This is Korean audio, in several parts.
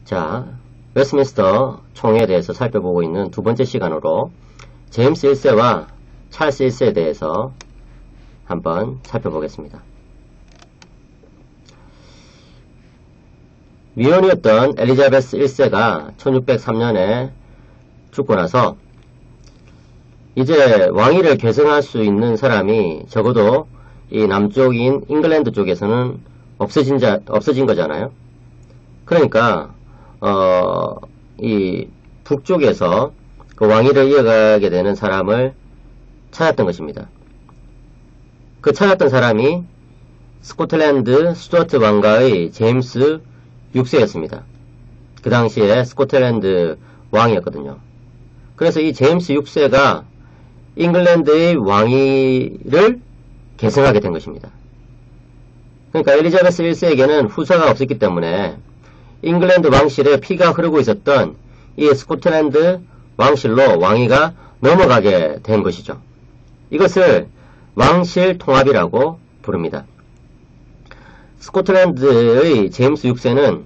자, 웨스트민스터 총회에 대해서 살펴보고 있는 두 번째 시간으로 제임스 1세와 찰스 1세에 대해서 한번 살펴보겠습니다. 위원이었던 엘리자베스 1세가 1603년에 죽고 나서 이제 왕위를 계승할 수 있는 사람이 적어도 이 남쪽인 잉글랜드 쪽에서는 없어진 거잖아요. 그러니까 이 북쪽에서 그 왕위를 이어가게 되는 사람을 찾았던 것입니다. 그 찾았던 사람이 스코틀랜드 스튜어트 왕가의 제임스 6세였습니다. 그 당시에 스코틀랜드 왕이었거든요. 그래서 이 제임스 6세가 잉글랜드의 왕위를 계승하게 된 것입니다. 그러니까 엘리자베스 1세에게는 후사가 없었기 때문에 잉글랜드 왕실에 피가 흐르고 있었던 이 스코틀랜드 왕실로 왕위가 넘어가게 된 것이죠. 이것을 왕실 통합이라고 부릅니다. 스코틀랜드의 제임스 6세는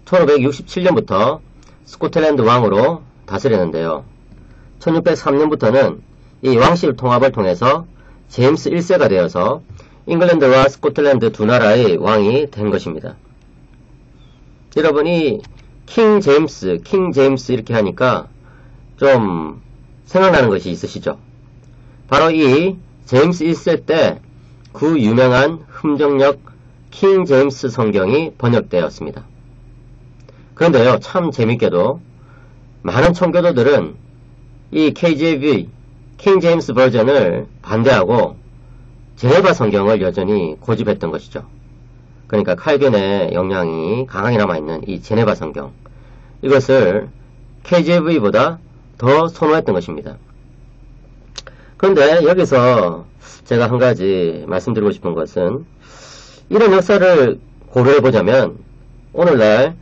1567년부터 스코틀랜드 왕으로 다스렸는데요. 1603년부터는 이 왕실 통합을 통해서 제임스 1세가 되어서 잉글랜드와 스코틀랜드 두 나라의 왕이 된 것입니다. 여러분이 킹 제임스 이렇게 하니까 좀 생각나는 것이 있으시죠? 바로 이 제임스 1세 때 그 유명한 흠정역 킹 제임스 성경이 번역되었습니다. 그런데요, 참 재밌게도 많은 청교도들은 이 KJV, 킹 제임스 버전을 반대하고 제네바 성경을 여전히 고집했던 것이죠. 그러니까 칼빈의 영향이 강하게 남아있는 이 제네바 성경, 이것을 KJV보다 더 선호했던 것입니다. 그런데 여기서 제가 한 가지 말씀드리고 싶은 것은, 이런 역사를 고려해보자면 오늘날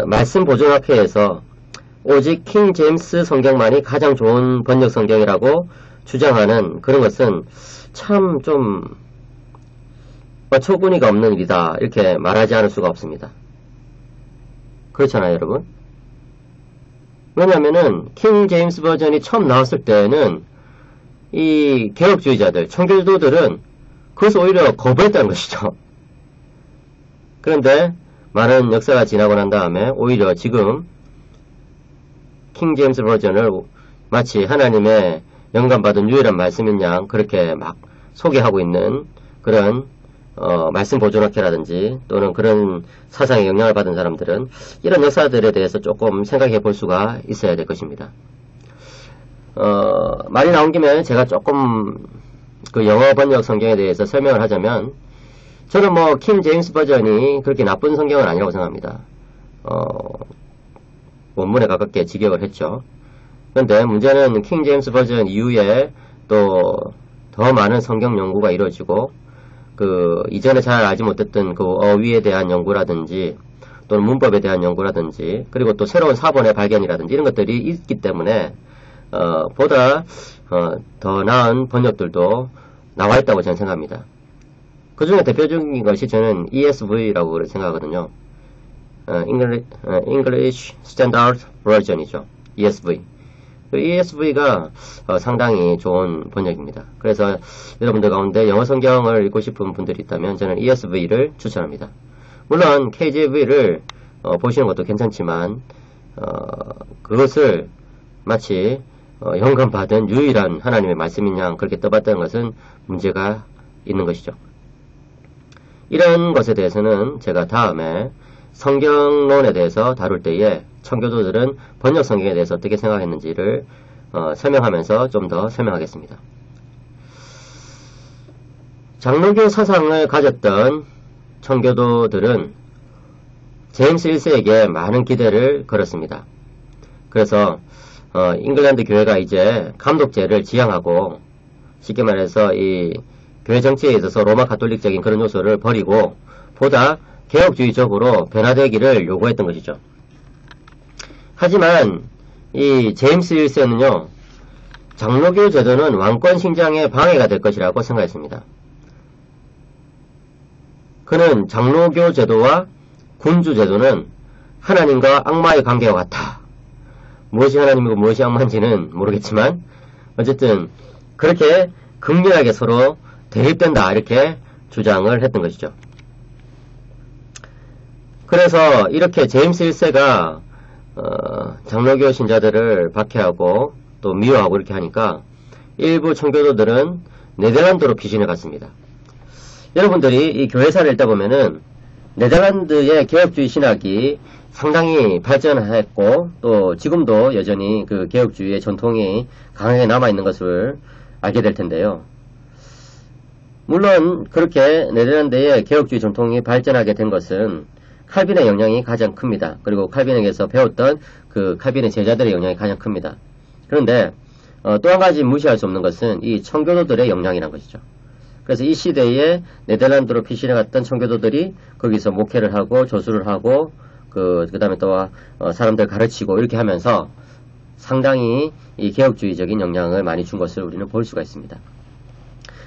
말씀 보존학회에서 오직 킹 제임스 성경만이 가장 좋은 번역 성경이라고 주장하는 그런 것은 참 좀 어처구니가 없는 일이다, 이렇게 말하지 않을 수가 없습니다. 그렇잖아요, 여러분. 왜냐하면은 킹 제임스 버전이 처음 나왔을 때는 이 개혁주의자들, 청교도들은 그것을 오히려 거부했다는 것이죠. 그런데 많은 역사가 지나고 난 다음에 오히려 지금 킹 제임스 버전을 마치 하나님의 영감받은 유일한 말씀인 양 그렇게 막 소개하고 있는 그런 말씀 보존학회라든지 또는 그런 사상에 영향을 받은 사람들은 이런 역사들에 대해서 조금 생각해 볼 수가 있어야 될 것입니다. 말이 나온 김에 제가 조금 그 영어 번역 성경에 대해서 설명을 하자면, 저는 뭐 킹 제임스 버전이 그렇게 나쁜 성경은 아니라고 생각합니다. 원문에 가깝게 직역을 했죠. 그런데 문제는 킹 제임스 버전 이후에 또 더 많은 성경 연구가 이루어지고, 그 이전에 잘 알지 못했던 그 어휘에 대한 연구라든지 또는 문법에 대한 연구라든지, 그리고 또 새로운 사본의 발견이라든지 이런 것들이 있기 때문에 보다 더 나은 번역들도 나와 있다고 저는 생각합니다. 그 중에 대표적인 것이 저는 ESV라고 생각하거든요. English Standard Version이죠. ESV. 그 ESV가 상당히 좋은 번역입니다. 그래서 여러분들 가운데 영어 성경을 읽고 싶은 분들이 있다면 저는 ESV를 추천합니다. 물론 KJV를 보시는 것도 괜찮지만 그것을 마치 영감받은 유일한 하나님의 말씀인 양 그렇게 떠받드는 것은 문제가 있는 것이죠. 이런 것에 대해서는 제가 다음에 성경론에 대해서 다룰 때에 청교도들은 번역 성경에 대해서 어떻게 생각했는지를 설명하면서 좀 더 설명하겠습니다. 장로교 사상을 가졌던 청교도들은 제임스 1세에게 많은 기대를 걸었습니다. 그래서 잉글랜드 교회가 이제 감독제를 지향하고, 쉽게 말해서 이 교회 정치에 있어서 로마 가톨릭적인 그런 요소를 버리고 보다 개혁주의적으로 변화되기를 요구했던 것이죠. 하지만 이 제임스 1세는요, 장로교 제도는 왕권 신장에 방해가 될 것이라고 생각했습니다. 그는 장로교 제도와 군주 제도는 하나님과 악마의 관계와 같다. 무엇이 하나님이고 무엇이 악마인지는 모르겠지만 어쨌든 그렇게 극렬하게 서로 대립된다 이렇게 주장을 했던 것이죠. 그래서 이렇게 제임스 1세가 장로교 신자들을 박해하고 또 미워하고 이렇게 하니까 일부 청교도들은 네덜란드로 피신해 갔습니다. 여러분들이 이 교회사를 읽다 보면은 네덜란드의 개혁주의 신학이 상당히 발전했고 또 지금도 여전히 그 개혁주의의 전통이 강하게 남아있는 것을 알게 될 텐데요. 물론 그렇게 네덜란드의 개혁주의 전통이 발전하게 된 것은 칼빈의 영향이 가장 큽니다. 그리고 칼빈에게서 배웠던 그 칼빈의 제자들의 영향이 가장 큽니다. 그런데 또 한 가지 무시할 수 없는 것은 이 청교도들의 영향이란 것이죠. 그래서 이 시대에 네덜란드로 피신해 갔던 청교도들이 거기서 목회를 하고 조수를 하고 그 다음에 또 사람들 가르치고 이렇게 하면서 상당히 이 개혁주의적인 영향을 많이 준 것을 우리는 볼 수가 있습니다.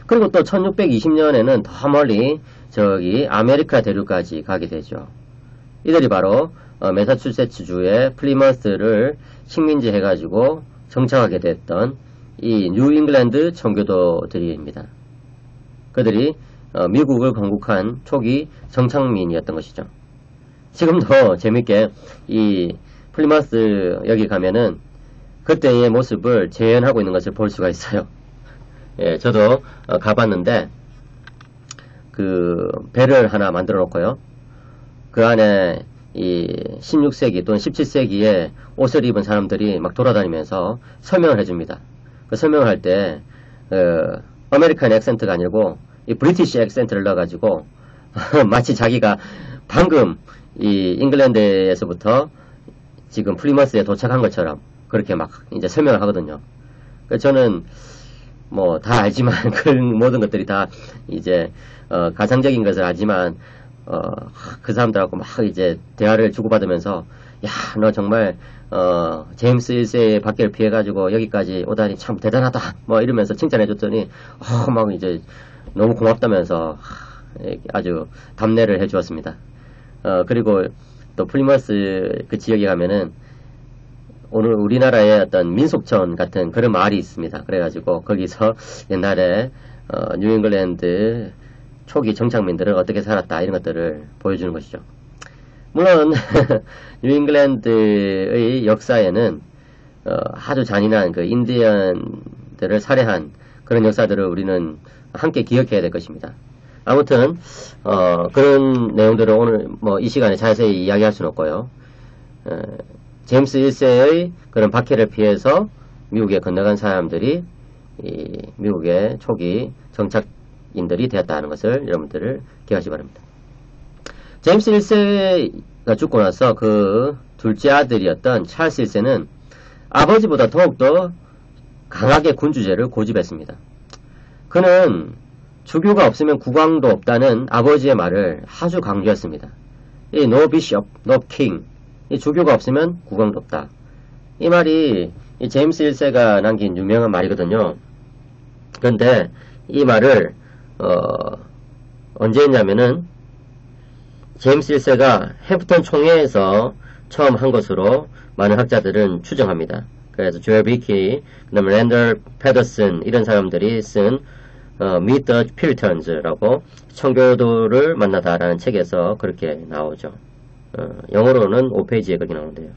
그리고 또 1620년에는 더 멀리 저기 아메리카 대륙까지 가게 되죠. 이들이 바로 매사추세츠주의 플리머스를 식민지 해가지고 정착하게 됐던 이 뉴잉글랜드 청교도들입니다. 그들이 미국을 건국한 초기 정착민이었던 것이죠. 지금도 재밌게 이 플리머스 여기 가면은 그때의 모습을 재현하고 있는 것을 볼 수가 있어요. 예, 저도 가봤는데 그 배를 하나 만들어 놓고요. 그 안에 이 16세기 또는 17세기에 옷을 입은 사람들이 막 돌아다니면서 설명을 해줍니다. 그 설명을 할 때 아메리칸 액센트가 아니고 이 브리티시 액센트를 넣어가지고 마치 자기가 방금 이 잉글랜드에서부터 지금 플리머스에 도착한 것처럼 그렇게 막 이제 설명을 하거든요. 저는 뭐 다 알지만 그 모든 것들이 다 이제 가상적인 것을 알지만 그 사람들하고 막 이제 대화를 주고받으면서 야, 너 정말 제임스 1세의 박해를 피해가지고 여기까지 오다니 참 대단하다 뭐 이러면서 칭찬해줬더니 막 이제 너무 고맙다면서 아주 답례를 해주었습니다. 그리고 또 플리머스 그 지역에 가면은 오늘 우리나라의 어떤 민속촌 같은 그런 마을이 있습니다. 그래가지고 거기서 옛날에 뉴잉글랜드 초기 정착민들은 어떻게 살았다 이런 것들을 보여주는 것이죠. 물론 뉴잉글랜드의 역사에는 아주 잔인한 그 인디언들을 살해한 그런 역사들을 우리는 함께 기억해야 될 것입니다. 아무튼 그런 내용들을 오늘 뭐 이 시간에 자세히 이야기할 수는 없고요. 제임스 1세의 그런 박해를 피해서 미국에 건너간 사람들이 이 미국의 초기 정착인들이 되었다는 것을 여러분들을 기억하시기 바랍니다. 제임스 1세가 죽고 나서 그 둘째 아들이었던 찰스 1세는 아버지보다 더욱더 강하게 군주제를 고집했습니다. 그는 주교가 없으면 국왕도 없다는 아버지의 말을 아주 강조했습니다. 이 no bishop, no king. 이 주교가 없으면 국왕도 없다. 이 말이 이 제임스 1세가 남긴 유명한 말이거든요. 그런데 이 말을 언제 했냐면은 제임스 1세가 해프턴 총회에서 처음 한 것으로 많은 학자들은 추정합니다. 그래서 조엘 비키, 그다음에 랜덜 패더슨 이런 사람들이 쓴 Meet the Puritans라고 청교도를 만나다라는 책에서 그렇게 나오죠. 영어로는 5페이지에 그렇게 나오는데요.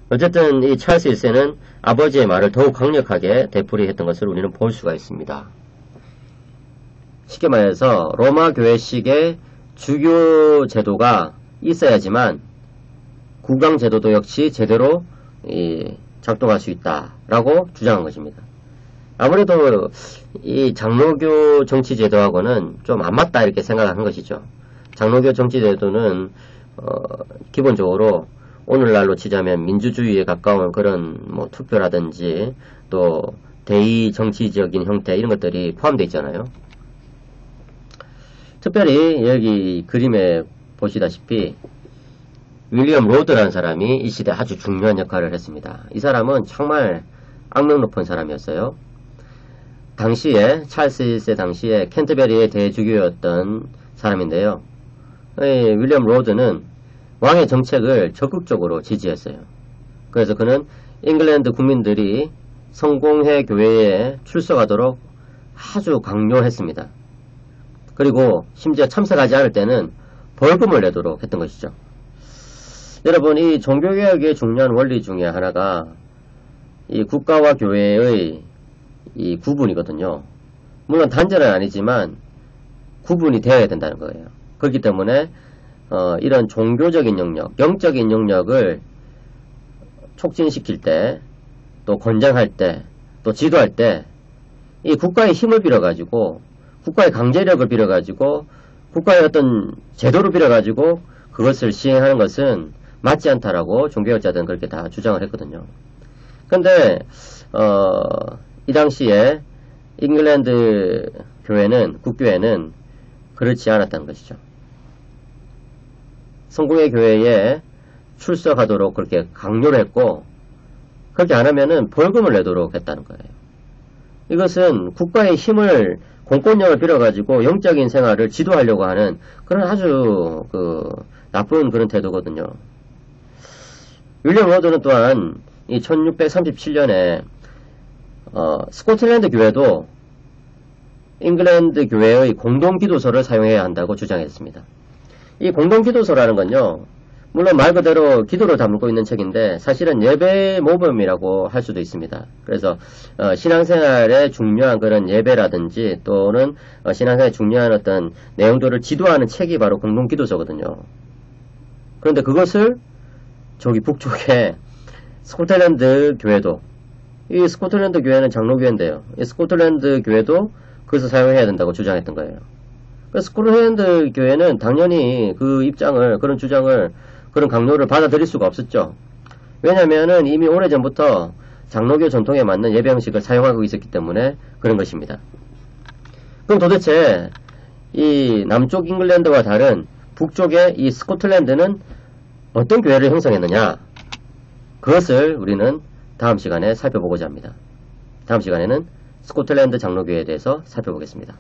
어쨌든 이 찰스 1세는 아버지의 말을 더욱 강력하게 되풀이했던 것을 우리는 볼 수가 있습니다. 쉽게 말해서 로마 교회식의 주교 제도가 있어야지만 국왕 제도도 역시 제대로 작동할 수 있다라고 주장한 것입니다. 아무래도 이 장로교 정치 제도하고는 좀 안 맞다 이렇게 생각한 것이죠. 장로교 정치 제도는 기본적으로 오늘날로 치자면 민주주의에 가까운 그런 뭐 투표라든지 또 대의 정치적인 형태 이런 것들이 포함되어 있잖아요. 특별히 여기 그림에 보시다시피 윌리엄 로드라는 사람이 이 시대에 아주 중요한 역할을 했습니다. 이 사람은 정말 악명 높은 사람이었어요. 당시에 찰스 1세 당시에 캔터베리의 대주교였던 사람인데요. 윌리엄 로드는 왕의 정책을 적극적으로 지지했어요. 그래서 그는 잉글랜드 국민들이 성공회 교회에 출석하도록 아주 강요했습니다. 그리고 심지어 참석하지 않을 때는 벌금을 내도록 했던 것이죠. 여러분, 이 종교개혁의 중요한 원리 중에 하나가 이 국가와 교회의 이 구분이거든요. 물론 단절은 아니지만 구분이 되어야 된다는 거예요. 그렇기 때문에 이런 종교적인 영역, 영적인 영역을 촉진시킬 때, 또 권장할 때, 또 지도할 때 이 국가의 힘을 빌어가지고, 국가의 강제력을 빌어가지고, 국가의 어떤 제도를 빌어가지고 그것을 시행하는 것은 맞지 않다라고 종교학자들은 그렇게 다 주장을 했거든요. 근데 이 당시에 잉글랜드 교회는, 국교회는 그렇지 않았다는 것이죠. 성공회 교회에 출석하도록 그렇게 강요를 했고, 그렇게 안 하면은 벌금을 내도록 했다는 거예요. 이것은 국가의 힘을, 공권력을 빌어가지고 영적인 생활을 지도하려고 하는 그런 아주 나쁜 그런 태도거든요. 윌리엄 워드는 또한 이 1637년에 스코틀랜드 교회도 잉글랜드 교회의 공동기도서를 사용해야 한다고 주장했습니다. 이 공동기도서라는 건요, 물론 말 그대로 기도를 담고 있는 책인데 사실은 예배 모범이라고 할 수도 있습니다. 그래서 신앙생활에 중요한 그런 예배라든지 또는 신앙생활에 중요한 어떤 내용들을 지도하는 책이 바로 공동기도서거든요. 그런데 그것을 저기 북쪽에 스코틀랜드 교회도, 이 스코틀랜드 교회는 장로교회인데요, 이 스코틀랜드 교회도 그것을 사용해야 된다고 주장했던 거예요. 그래서 스코틀랜드 교회는 당연히 그 입장을, 그런 주장을, 그런 강요를 받아들일 수가 없었죠. 왜냐면은 이미 오래전부터 장로교 전통에 맞는 예배 형식을 사용하고 있었기 때문에 그런 것입니다. 그럼 도대체 이 남쪽 잉글랜드와 다른 북쪽의 이 스코틀랜드는 어떤 교회를 형성했느냐? 그것을 우리는 다음 시간에 살펴보고자 합니다. 다음 시간에는 스코틀랜드 장로교회에 대해서 살펴보겠습니다.